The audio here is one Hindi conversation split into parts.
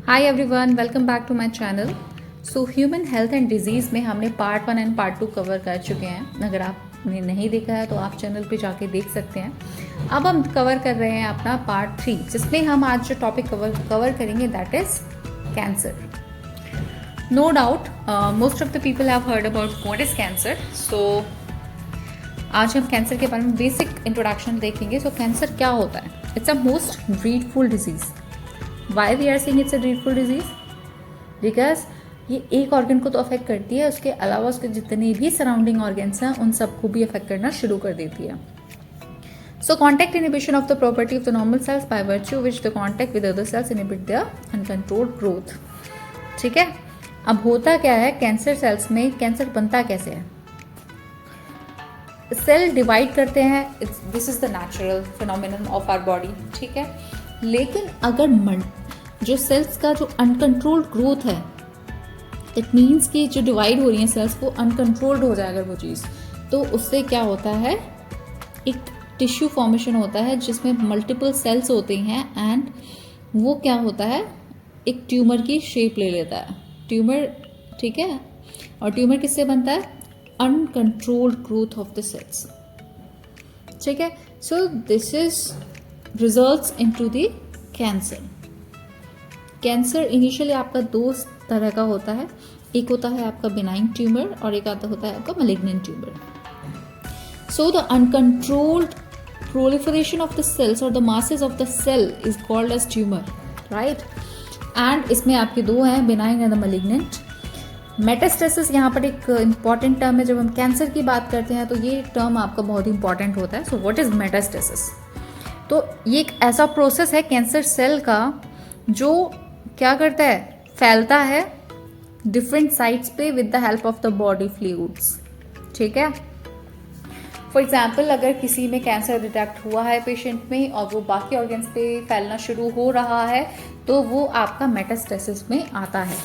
Hi everyone, welcome back to my channel. So human health and disease में हमने पार्ट 1 एंड पार्ट 2 कवर कर चुके हैं। अगर आपने नहीं देखा है तो आप चैनल पे जाके देख सकते हैं। अब हम कवर कर रहे हैं अपना पार्ट 3, जिसमें हम आज जो टॉपिक कवर करेंगे that is cancer. No doubt most of the people have heard about what is cancer. So आज हम कैंसर के बारे में बेसिक इंट्रोडक्शन देखेंगे। सो कैंसर क्या होता है? It's a most dreadful disease. Why we are saying it's a dreadful disease? Because ये एक ऑर्गन को तो अफेक्ट करती है, उसके अलावा उसके जितने भी सराउंडिंग ऑर्गन्स हैं उन सबको भी अफेक्ट करना शुरू कर देती है। So contact inhibition of the property of the normal cells by virtue which the contact with other cells inhibit their uncontrolled growth. ठीक है, अब होता क्या है कैंसर सेल्स में? कैंसर बनता कैसे है? सेल डिवाइड करते हैं, this is the natural phenomenon of our body. ठीक है, लेकिन अगर जो सेल्स का जो अनकंट्रोल्ड ग्रोथ है, इट मीन्स कि जो डिवाइड हो रही हैं सेल्स वो अनकंट्रोल्ड हो जाए अगर वो चीज़, तो उससे क्या होता है, एक टिश्यू फॉर्मेशन होता है जिसमें मल्टीपल सेल्स होते हैं एंड वो क्या होता है, एक ट्यूमर की शेप ले लेता है ट्यूमर। ठीक है, और ट्यूमर किससे बनता है? Uncontrolled growth of the cells. ठीक है, so this is results into the cancer. Cancer initially आपका दो तरह का होता है, एक होता है आपका बिनाइन ट्यूमर और एक आता होता है आपका malignant tumour. So the uncontrolled proliferation of the cells और the masses of the cell is called as tumour, right. And इसमें आपके दो हैं, benign and the malignant. Metastasis यहाँ पर एक इंपॉर्टेंट टर्म है। जब हम कैंसर की बात करते हैं तो ये टर्म आपका बहुत इंपॉर्टेंट होता है। So what is metastasis? तो ये एक ऐसा प्रोसेस है कैंसर सेल का जो क्या करता है, फैलता है डिफरेंट साइट्स पे with the help of the body fluids. ठीक है, फॉर एग्जाम्पल अगर किसी में कैंसर डिटेक्ट हुआ है पेशेंट में और वो बाकी ऑर्गन्स पे फैलना शुरू हो रहा है तो वो आपका मेटास्टेसिस में आता है।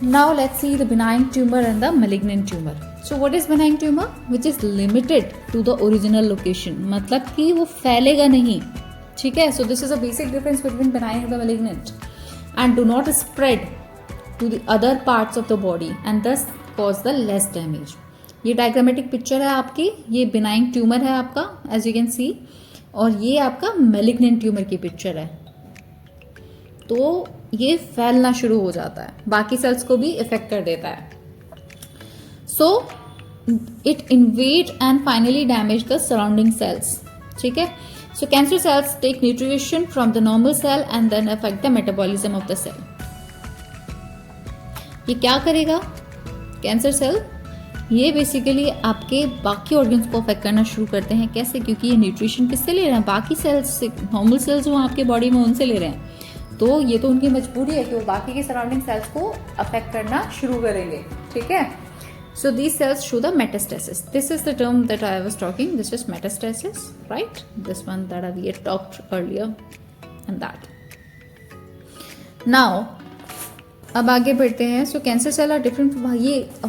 Now let's see the benign tumour and the malignant tumour. So what is benign tumor? Which is limited to the original location, मतलब कि वो फैलेगा नहीं। ठीक है, so this is a basic difference between benign and the malignant, and do not spread to the other parts of the body and thus cause the less damage. ये डायग्रामेटिक पिक्चर है आपकी, ये बिनाइन ट्यूमर है आपका एज यू कैन सी, और ये आपका मैलिग्नेंट ट्यूमर की पिक्चर है। तो ये फैलना शुरू हो जाता है, बाकी सेल्स को भी इफेक्ट कर देता है। So it invade and finally damage the surrounding cells. ठीक है, so cancer cells take nutrition from the normal cell and then affect the metabolism of the cell. ये क्या करेगा कैंसर सेल? ये बेसिकली आपके बाकी ऑर्गन्स को अफेक्ट करना शुरू करते हैं। कैसे? क्योंकि ये न्यूट्रिशन किससे ले रहे हैं? बाकी सेल्स से, नॉर्मल सेल्स जो आपके बॉडी में उनसे ले रहे हैं। तो ये तो उनकी मजबूरी है कि वो बाकी के सराउंडिंग सेल्स को अफेक्ट करना शुरू करेंगे। ठीक है, so these cells show the metastasis. This is the term that I was talking. This is metastasis, right? This one that we had talked earlier and that. Now, अब आगे बढ़ते हैं। So cancer cell are different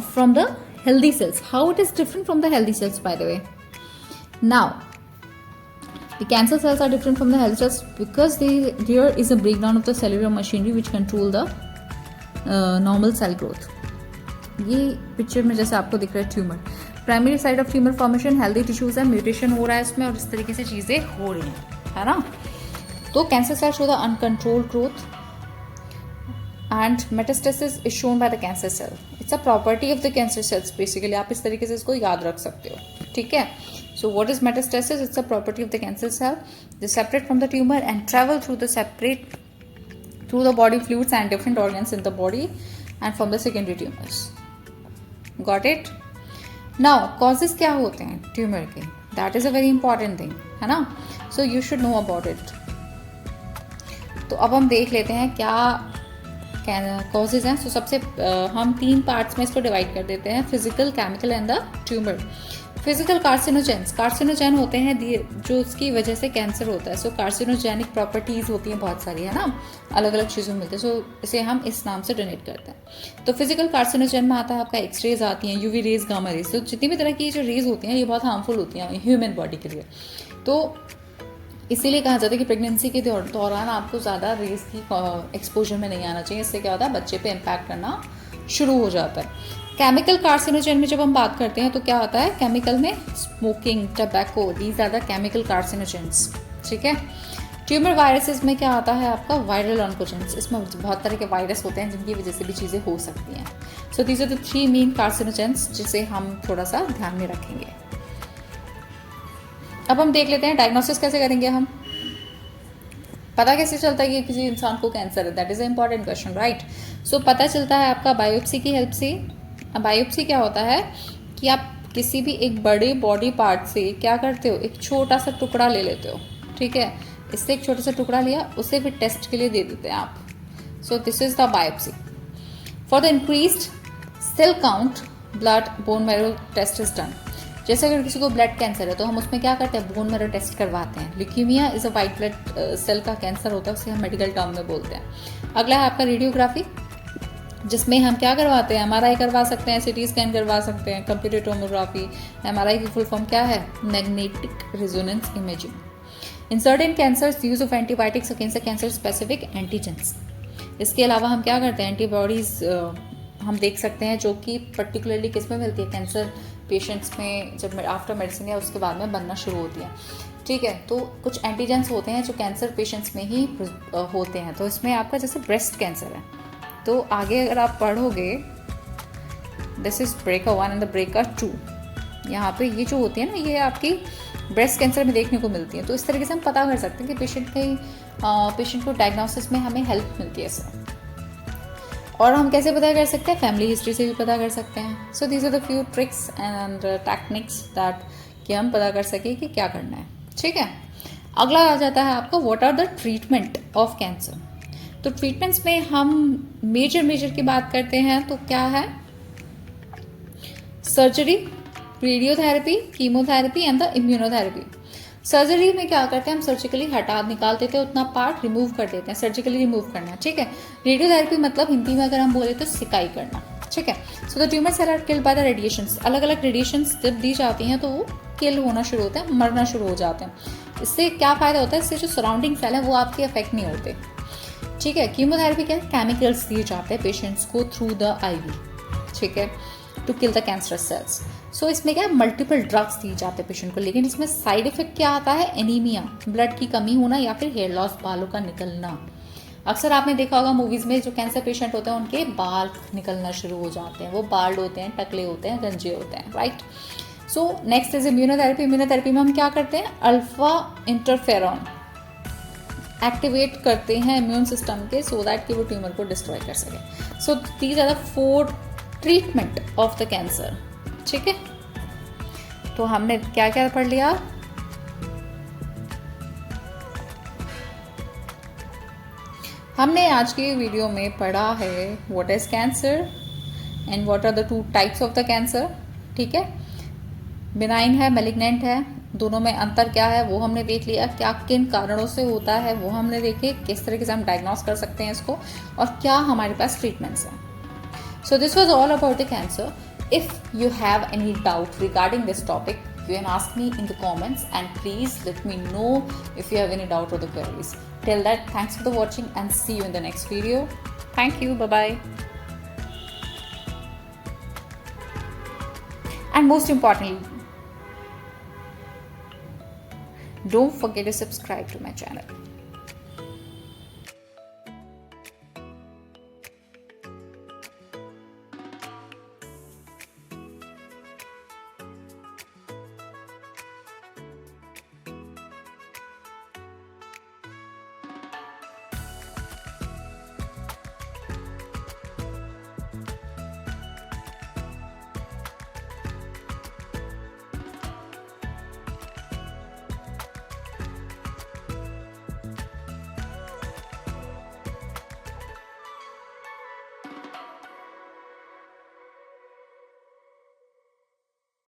from the healthy cells. How it is different from the healthy cells, by the way? Now, the cancer cells are different from the healthy cells because there is a breakdown of the cellular machinery which control the normal cell growth. ये पिक्चर में जैसे आपको दिख रहा है tumour, primary side of tumour formation, healthy tissues है, म्यूटेशन हो रहा है इसमें और इस तरीके से चीज़ें हो रही हैं, है ना। तो cancer cell show the uncontrolled growth and metastasis is shown by the cancer cell. It's a property of the cancer cells basically, आप इस तरीके से इसको याद रख सकते हो। ठीक है, so what is metastasis? It's a property of the cancer cell, they separate from the tumour and travel through the body fluids and different organs in the body and from the secondary tumours. Got it? Now causes क्या होते हैं ट्यूमर के? That is a very important thing, है ना। So you should know about it. तो अब हम देख लेते हैं क्या कॉजेज हैं। सो सबसे हम 3 पार्ट्स में इसको डिवाइड कर देते हैं, physical, chemical and the tumour. Physical carcinogen होते हैं जो उसकी वजह से कैंसर होता है। सो कार्सिनोजेनिक प्रॉपर्टीज़ होती हैं बहुत सारी, है ना, अलग अलग चीज़ों में मिलते हैं। सो इसे हम इस नाम से डोनेट करते हैं। तो फिजिकल कार्सिनोजेन में आता है आपका एक्सरेज आती हैं, यूवी रेज, गामा रेज। तो जितनी भी तरह की जो रेज होती हैं ये बहुत हार्मफुल होती हैं ह्यूमन बॉडी के लिए। तो इसीलिए कहा जाता है कि प्रेगनेंसी के दौरान आपको ज़्यादा रेस की एक्सपोजर में नहीं आना चाहिए। इससे क्या होता है, बच्चे पे इम्पैक्ट करना शुरू हो जाता है। केमिकल कार्सिनोजेन में जब हम बात करते हैं तो क्या होता है, केमिकल में smoking, tobacco, these are the chemical carcinogens. ठीक है। ट्यूमर वायरसेस में क्या आता है आपका, वायरल ऑन्कोजेंस। इसमें बहुत तरह के वायरस होते हैं जिनकी वजह से भी चीज़ें हो सकती हैं। So these are the 3 main carcinogens जिसे हम थोड़ा सा ध्यान में रखेंगे। अब हम देख लेते हैं डायग्नोसिस कैसे करेंगे हम, पता कैसे चलता है कि किसी इंसान को कैंसर है, that is a important question, right. So पता चलता है आपका बायोप्सी की हेल्प से। बायोप्सी क्या होता है कि आप किसी भी एक बड़े बॉडी पार्ट से क्या करते हो, एक छोटा सा टुकड़ा ले लेते हो। ठीक है, इससे एक छोटा सा टुकड़ा लिया, उसे फिर टेस्ट के लिए दे देते हैं आप। So this is the biopsy. For the increased cell count blood bone marrow test is done. जैसे अगर किसी को ब्लड कैंसर है तो हम उसमें क्या करते हैं, बोन मैरो टेस्ट करवाते हैं। Leukaemia is a white blood cell का कैंसर होता है, उसे हम मेडिकल टर्म में बोलते हैं। अगला है आपका रेडियोग्राफी, जिसमें हम क्या करवाते हैं, एमआरआई करवा सकते हैं, सिटी स्कैन करवा सकते हैं, कंप्यूटर टोमोग्राफी। एमआरआई की फुल फॉर्म क्या है, magnetic resonance imaging. In certain cancers use of antibiotics against cancer specific antigens. इसके अलावा हम क्या करते हैं, एंटीबॉडीज हम देख सकते हैं जो कि पर्टिकुलरली किस में मिलती है, कैंसर पेशेंट्स में जब आफ्टर मेडिसिन या उसके बाद में बनना शुरू होती है। ठीक है, तो कुछ एंटीजेंस होते हैं जो कैंसर पेशेंट्स में ही होते हैं। तो इसमें आपका जैसे ब्रेस्ट कैंसर है तो आगे अगर आप पढ़ोगे, this is breaker 1 and the breaker 2, यहाँ पे ये जो होती है ना, ये आपकी ब्रेस्ट कैंसर में देखने को मिलती है। तो इस तरीके से हम पता कर सकते हैं कि पेशेंट को डायग्नोसिस में हमें हेल्प मिलती है इससे। और हम कैसे पता कर सकते हैं, फैमिली हिस्ट्री से भी पता कर सकते हैं। So these are the few tricks and techniques that कि हम पता कर सके कि क्या करना है। ठीक है, अगला आ जाता है आपको what are the treatment of cancer. तो ट्रीटमेंट्स में हम मेजर की बात करते हैं तो क्या है, surgery, radiotherapy, chemotherapy and the immunotherapy. Surgery में क्या करते हैं, हम सर्जिकली निकाल देते हैं, उतना पार्ट रिमूव कर देते हैं, सर्जिकली रिमूव करना। ठीक है। रेडियोथेरेपी मतलब हिंदी में अगर हम बोले तो सिकाई करना। ठीक है। So the tumour cell are killed by the radiations. अलग अलग रेडिएशंस जब दी जाती हैं तो वो किल होना शुरू होते हैं, मरना शुरू हो जाते हैं। इससे क्या फायदा होता है, इससे जो सराउंडिंग सेल है वो आपके अफेक्ट नहीं होते। ठीक है। कीमोथेरेपी क्या है, केमिकल्स दिए जाते हैं पेशेंट्स को थ्रू द IV। ठीक है, to kill the cancerous cells. So इसमें क्या है, मल्टीपल ड्रग्स दिए जाते हैं पेशेंट को, लेकिन इसमें साइड इफेक्ट क्या आता है, एनीमिया, ब्लड की कमी होना या फिर हेयर लॉस, बालों का निकलना। अक्सर आपने देखा होगा मूवीज में जो कैंसर पेशेंट होते हैं उनके बाल निकलना शुरू हो जाते हैं, वो बाल्ड होते हैं, टकले होते हैं, गंजे होते हैं, right. So next is immunotherapy. Immunotherapy में हम क्या करते हैं, अल्फा इंटरफेरॉन एक्टिवेट करते हैं इम्यून सिस्टम के, सो दैट कि वो ट्यूमर को डिस्ट्रॉय कर सके। So these are the 4 treatment of the cancer. ठीक है, तो हमने क्या क्या पढ़ लिया, हमने आज की वीडियो में पढ़ा है what is cancer and what are the 2 types of the cancer. ठीक है, बिनाइन है, मैलिग्नेंट है, दोनों में अंतर क्या है वो हमने देख लिया, क्या किन कारणों से होता है वो हमने देखे, किस तरीके से हम डायग्नोस कर सकते हैं इसको, और क्या हमारे पास ट्रीटमेंट्स हैं। So this was all about the cancer. If you have any doubt regarding this topic, you can ask me in the comments and please let me know if you have any doubt or the queries. Till that, thanks for the watching and see you in the next video. Thank you. Bye-bye. And most importantly, don't forget to subscribe to my channel.